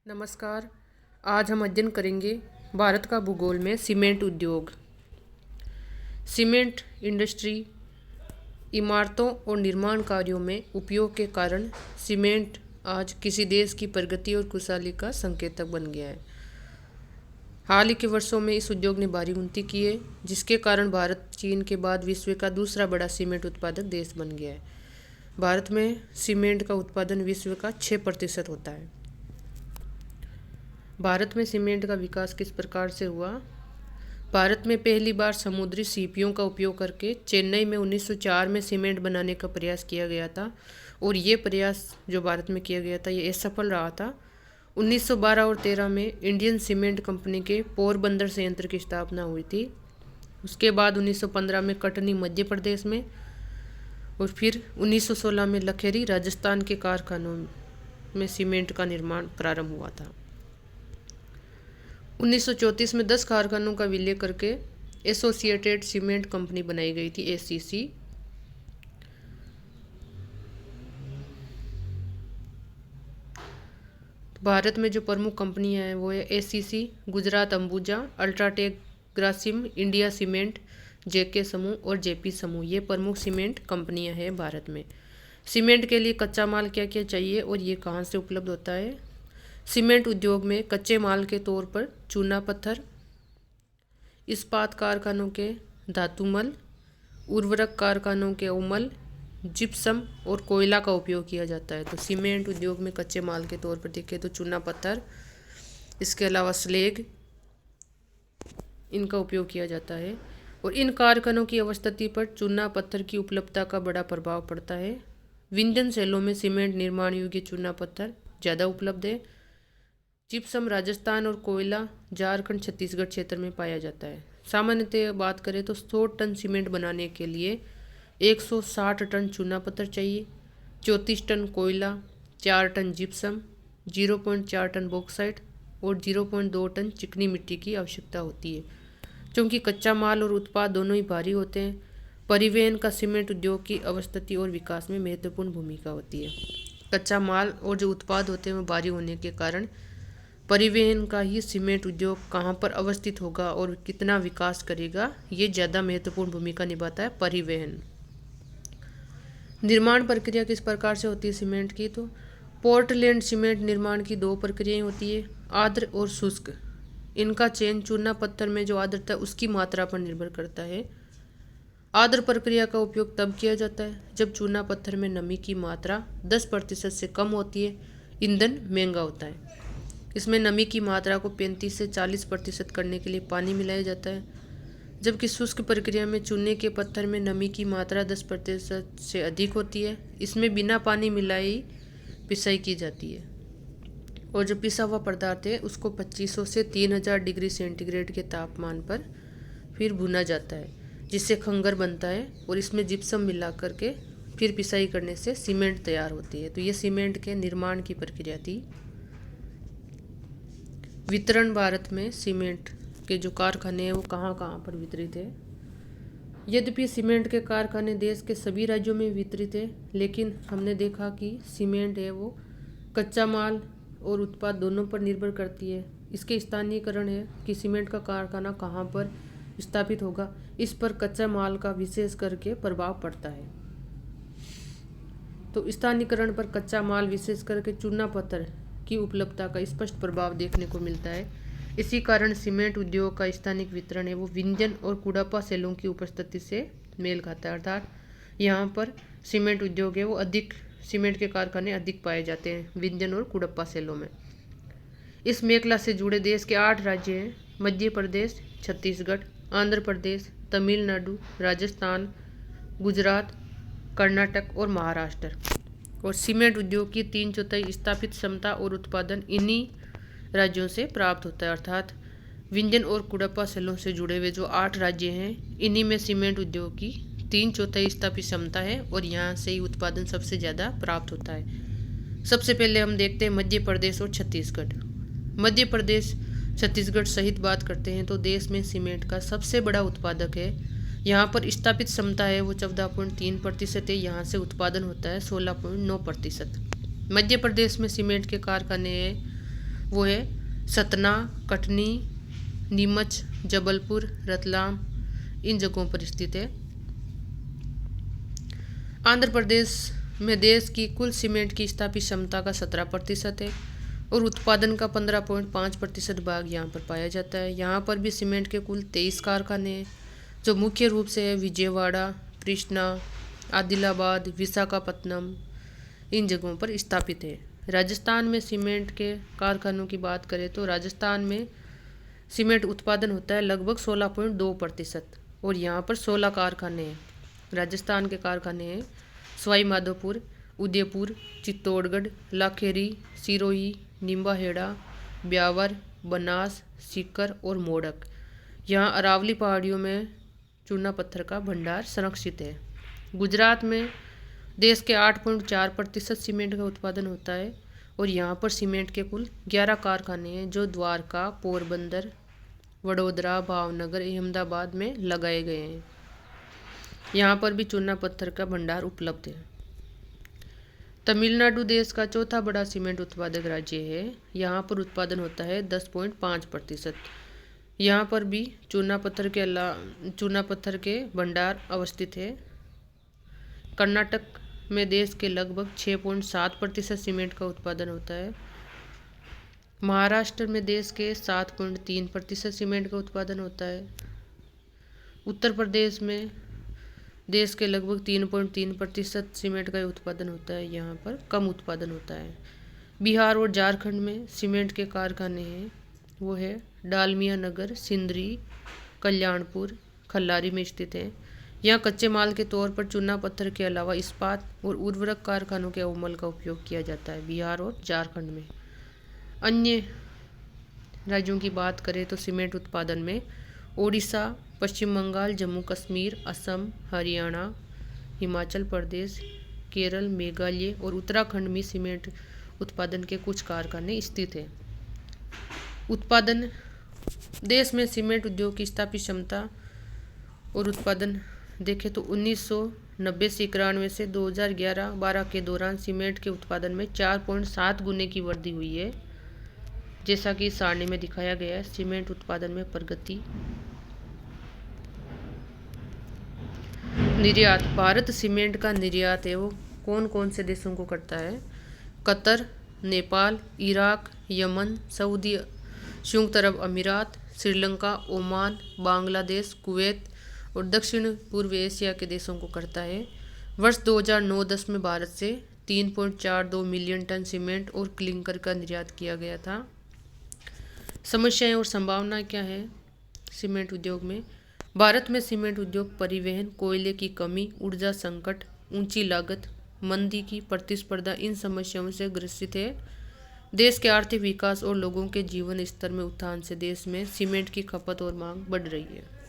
नमस्कार। आज हम अध्ययन करेंगे भारत का भूगोल में सीमेंट उद्योग। सीमेंट इंडस्ट्री इमारतों और निर्माण कार्यों में उपयोग के कारण सीमेंट आज किसी देश की प्रगति और खुशहाली का संकेतक बन गया है। हाल ही के वर्षों में इस उद्योग ने भारी उन्नति की है, जिसके कारण भारत चीन के बाद विश्व का दूसरा बड़ा सीमेंट उत्पादक देश बन गया है। भारत में सीमेंट का उत्पादन विश्व का 6% होता है। भारत में सीमेंट का विकास किस प्रकार से हुआ? भारत में पहली बार समुद्री सीपियों का उपयोग करके चेन्नई में 1904 में सीमेंट बनाने का प्रयास किया गया था, और ये प्रयास जो भारत में किया गया था ये असफल रहा था। 1912 और 13 में इंडियन सीमेंट कंपनी के पोरबंदर संयंत्र की स्थापना हुई थी। उसके बाद 1915 में कटनी मध्य प्रदेश में, और फिर 1916 में लखेरी राजस्थान के कारखानों में सीमेंट का निर्माण प्रारंभ हुआ था। 1934 में 10 कारखानों का विलय करके एसोसिएटेड सीमेंट कंपनी बनाई गई थी, एसीसी। भारत में जो प्रमुख कंपनियां हैं वो है एसीसी, गुजरात अंबुजा, अल्ट्राटेक, ग्रासिम, इंडिया सीमेंट, जेके समूह और जेपी समूह। ये प्रमुख सीमेंट कंपनियां हैं भारत में। सीमेंट के लिए कच्चा माल क्या क्या चाहिए और ये कहाँ से उपलब्ध होता है? सीमेंट उद्योग में कच्चे माल के तौर पर चूना पत्थर, इस्पात कारखानों के धातुमल, उर्वरक कारखानों के उमल, जिप्सम और कोयला का उपयोग किया जाता है। तो सीमेंट उद्योग में कच्चे माल के तौर पर देखें तो चूना पत्थर, इसके अलावा स्लेग, इनका उपयोग किया जाता है। और इन कारखानों की अवस्थिति पर चूना पत्थर की उपलब्धता का बड़ा प्रभाव पड़ता है। विंध्यन शैलों में सीमेंट निर्माण योग्य चूना पत्थर ज़्यादा उपलब्ध है। जिप्सम राजस्थान और कोयला झारखंड छत्तीसगढ़ क्षेत्र में पाया जाता है। सामान्यतः बात करें तो 100 टन सीमेंट बनाने के लिए 160 टन चूना पत्थर चाहिए, 34 टन कोयला, 4 टन जिप्सम, 0.4 टन बॉक्साइट और 0.2 टन चिकनी मिट्टी की आवश्यकता होती है। क्योंकि कच्चा माल और उत्पाद दोनों ही भारी होते हैं, परिवहन का सीमेंट उद्योग की अवस्थिति और विकास में महत्वपूर्ण भूमिका होती है। कच्चा माल और जो उत्पाद होते हैं वो भारी होने के कारण परिवहन का ही सीमेंट उद्योग कहाँ पर अवस्थित होगा और कितना विकास करेगा, ये ज़्यादा महत्वपूर्ण भूमिका निभाता है परिवहन। निर्माण प्रक्रिया किस प्रकार से होती है सीमेंट की? तो पोर्टलैंड सीमेंट निर्माण की 2 प्रक्रियाएं होती है, आर्द्र और शुष्क। इनका चयन चूना पत्थर में जो आर्द्रता उसकी मात्रा पर निर्भर करता है। आर्द्र प्रक्रिया का उपयोग तब किया जाता है जब चूना पत्थर में नमी की मात्रा 10% से कम होती है। ईंधन महंगा होता है। इसमें नमी की मात्रा को 35 से 40% करने के लिए पानी मिलाया जाता है, जबकि शुष्क प्रक्रिया में चूने के पत्थर में नमी की मात्रा 10% से अधिक होती है। इसमें बिना पानी मिलाई पिसाई की जाती है, और जो पिसा हुआ पदार्थ है उसको 2500 से 3000 डिग्री सेंटीग्रेड के तापमान पर फिर भुना जाता है, जिससे खंगर बनता है, और इसमें जिप्सम मिला करके फिर पिसाई करने से सीमेंट तैयार होती है। तो ये सीमेंट के निर्माण की प्रक्रिया थी। वितरण भारत में सीमेंट के जो कारखाने हैं वो कहाँ कहाँ पर वितरित है? यद्यपि सीमेंट के कारखाने देश के सभी राज्यों में वितरित है, लेकिन हमने देखा कि सीमेंट है वो कच्चा माल और उत्पाद दोनों पर निर्भर करती है। इसके स्थानीयकरण है कि सीमेंट का कारखाना कहाँ पर स्थापित होगा, इस पर कच्चा माल का विशेष करके प्रभाव पड़ता है। तो स्थानीयकरण पर कच्चा माल विशेष करके चूना पत्थर की उपलब्धता का स्पष्ट प्रभाव देखने को मिलता है। इसी कारण सीमेंट उद्योग का स्थानिक वितरण है वो विंध्यन और कुडापा सेलों की उपस्थिति से मेल खाता है। अर्थात यहाँ पर सीमेंट उद्योग है वो अधिक, सीमेंट के कारखाने अधिक पाए जाते हैं विंध्यन और कुडप्पा सेलों में। इस मेखला से जुड़े देश के 8 राज्य हैं: मध्य प्रदेश, छत्तीसगढ़, आंध्र प्रदेश, तमिलनाडु, राजस्थान, गुजरात, कर्नाटक और महाराष्ट्र। और सीमेंट उद्योग की 3/4 स्थापित क्षमता और उत्पादन इन्हीं राज्यों से प्राप्त होता है। अर्थात विंध्यन और कुडप्पा सेलों से जुड़े हुए जो 8 राज्य हैं, इन्हीं में सीमेंट उद्योग की 3/4 स्थापित क्षमता है, और यहाँ से ही उत्पादन सबसे ज़्यादा प्राप्त होता है। सबसे पहले हम देखते हैं मध्य प्रदेश और छत्तीसगढ़। मध्य प्रदेश छत्तीसगढ़ सहित बात करते हैं तो देश में सीमेंट का सबसे बड़ा उत्पादक है। यहाँ पर स्थापित क्षमता है वो 14.3% है। यहाँ से उत्पादन होता है 16.9%। मध्य प्रदेश में सीमेंट के कारखाने हैं वो है सतना, कटनी, नीमच, जबलपुर, रतलाम, इन जगहों पर स्थित है। आंध्र प्रदेश में देश की कुल सीमेंट की स्थापित क्षमता का 17% है और उत्पादन का 15.5% भाग यहाँ पर पाया जाता है। यहाँ पर भी सीमेंट के कुल 23 कारखाने हैं, जो मुख्य रूप से विजयवाड़ा, कृष्णा, आदिलाबाद, विशाखापत्तनम, इन जगहों पर स्थापित है। राजस्थान में सीमेंट के कारखानों की बात करें तो राजस्थान में सीमेंट उत्पादन होता है लगभग 16.2% और यहाँ पर 16 कारखाने हैं। राजस्थान के कारखाने हैं सवाई माधोपुर, उदयपुर, चित्तौड़गढ़, लाखेरी, सिरोही, निम्बाहेड़ा, ब्यावर, बनास, सीकर और मोडक। यहाँ अरावली पहाड़ियों में चूना पत्थर का भंडार संरक्षित है। गुजरात में देश के 8.4% सीमेंट का उत्पादन होता है और यहाँ पर सीमेंट के कुल 11 कारखाने हैं, जो द्वारका, पोरबंदर, वडोदरा, भावनगर, अहमदाबाद में लगाए गए हैं। यहाँ पर भी चूना पत्थर का भंडार उपलब्ध है। तमिलनाडु देश का चौथा बड़ा सीमेंट उत्पादक राज्य है। यहाँ पर उत्पादन होता है 10.5%। यहाँ पर भी चूना पत्थर के भंडार अवस्थित है। कर्नाटक में देश के लगभग 6.7% सीमेंट का उत्पादन होता है। महाराष्ट्र में देश के 7.3% सीमेंट का उत्पादन होता है। उत्तर प्रदेश में देश के लगभग 3.3% सीमेंट का उत्पादन होता है। यहाँ पर कम उत्पादन होता है। बिहार और झारखंड में सीमेंट के कारखाने हैं, वो है डालमिया नगर, सिंदरी, कल्याणपुर, खल्लारी में स्थित है। यहाँ कच्चे माल के तौर पर चूना पत्थर के अलावा इस्पात और उर्वरक कारखानों के अवमल का उपयोग किया जाता है बिहार और झारखंड में। अन्य राज्यों की बात करें तो सीमेंट उत्पादन में ओडिशा, पश्चिम बंगाल, जम्मू कश्मीर, असम, हरियाणा, हिमाचल प्रदेश, केरल, मेघालय और उत्तराखंड में सीमेंट उत्पादन के कुछ कारखाने स्थित हैं। उत्पादन देश में सीमेंट उद्योग की स्थापित क्षमता और उत्पादन देखें तो 1990 से 91 से 2011-12 के दौरान सीमेंट के उत्पादन में 4.7 गुने की वृद्धि हुई है। जैसा कि सारणी में दिखाया गया है, सीमेंट उत्पादन में प्रगति। निर्यात, भारत सीमेंट का निर्यात है वो कौन कौन से देशों को करता है? Qatar, Nepal, Iraq, Yemen, Saudi संयुक्त अरब अमीरात, श्रीलंका, ओमान, बांग्लादेश, कुवैत और दक्षिण पूर्व एशिया के देशों को करता है। वर्ष 2009-10 में भारत से 3.42 मिलियन टन सीमेंट और क्लिंकर का निर्यात किया गया था। समस्याएं और संभावनाएं क्या है सीमेंट उद्योग में? भारत में सीमेंट उद्योग परिवहन, कोयले की कमी, ऊर्जा संकट, ऊंची लागत, मंदी की प्रतिस्पर्धा इन समस्याओं से ग्रसित है। देश के आर्थिक विकास और लोगों के जीवन स्तर में उत्थान से देश में सीमेंट की खपत और मांग बढ़ रही है।